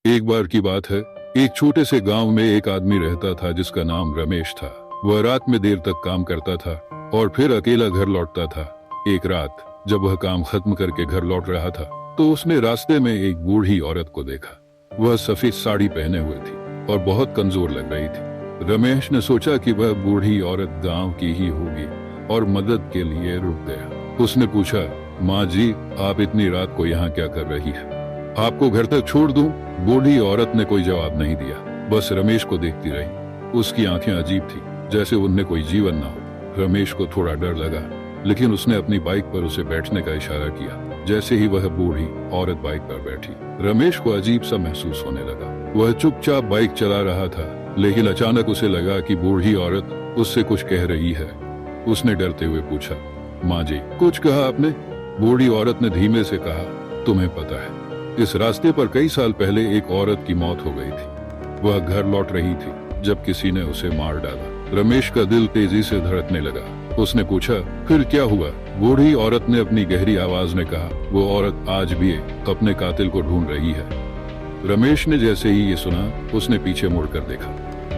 एक बार की बात है, एक छोटे से गांव में एक आदमी रहता था जिसका नाम रमेश था। वह रात में देर तक काम करता था और फिर अकेला घर लौटता था। एक रात जब वह काम खत्म करके घर लौट रहा था तो उसने रास्ते में एक बूढ़ी औरत को देखा। वह सफेद साड़ी पहने हुए थी और बहुत कमजोर लग रही थी। रमेश ने सोचा कि वह बूढ़ी औरत गांव की ही होगी और मदद के लिए रुक गया। उसने पूछा, माँ जी, आप इतनी रात को यहाँ क्या कर रही है? आपको घर तक छोड़ दूं? बूढ़ी औरत ने कोई जवाब नहीं दिया, बस रमेश को देखती रही। उसकी आंखें अजीब थी, जैसे उनमें कोई जीवन ना हो। रमेश को थोड़ा डर लगा, लेकिन उसने अपनी बाइक पर उसे बैठने का इशारा किया। जैसे ही वह बूढ़ी औरत बाइक पर बैठी, रमेश को अजीब सा महसूस होने लगा। वह चुपचाप बाइक चला रहा था, लेकिन अचानक उसे लगा कि बूढ़ी औरत उससे कुछ कह रही है। उसने डरते हुए पूछा, माँ जी, कुछ कहा आपने? बूढ़ी औरत ने धीमे से कहा, तुम्हें पता है, इस रास्ते पर कई साल पहले एक औरत की मौत हो गई थी। वह घर लौट रही थी जब किसी ने उसे मार डाला। रमेश का दिल तेजी से धड़कने लगा। उसने पूछा, फिर क्या हुआ? बूढ़ी औरत ने अपनी गहरी आवाज में कहा, वो औरत आज भी अपने कातिल को ढूंढ रही है। रमेश ने जैसे ही ये सुना, उसने पीछे मुड़कर देखा।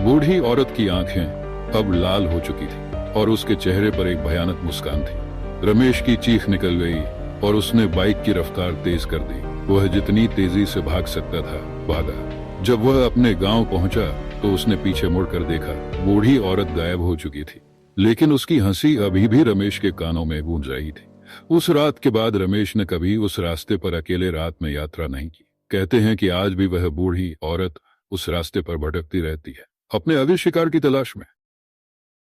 बूढ़ी औरत की आंखें अब लाल हो चुकी थी और उसके चेहरे पर एक भयानक मुस्कान थी। रमेश की चीख निकल गई और उसने बाइक की रफ्तार तेज कर दी। वह जितनी तेजी से भाग सकता था भागा। जब वह अपने गांव पहुंचा तो उसने पीछे मुड़कर देखा। बूढ़ी औरत गायब हो चुकी थी, लेकिन उसकी हंसी अभी भी रमेश के कानों में गूंज रही थी। उस रात के बाद रमेश ने कभी उस रास्ते पर अकेले रात में यात्रा नहीं की। कहते हैं कि आज भी वह बूढ़ी औरत उस रास्ते पर भटकती रहती है, अपने अगले शिकार की तलाश में।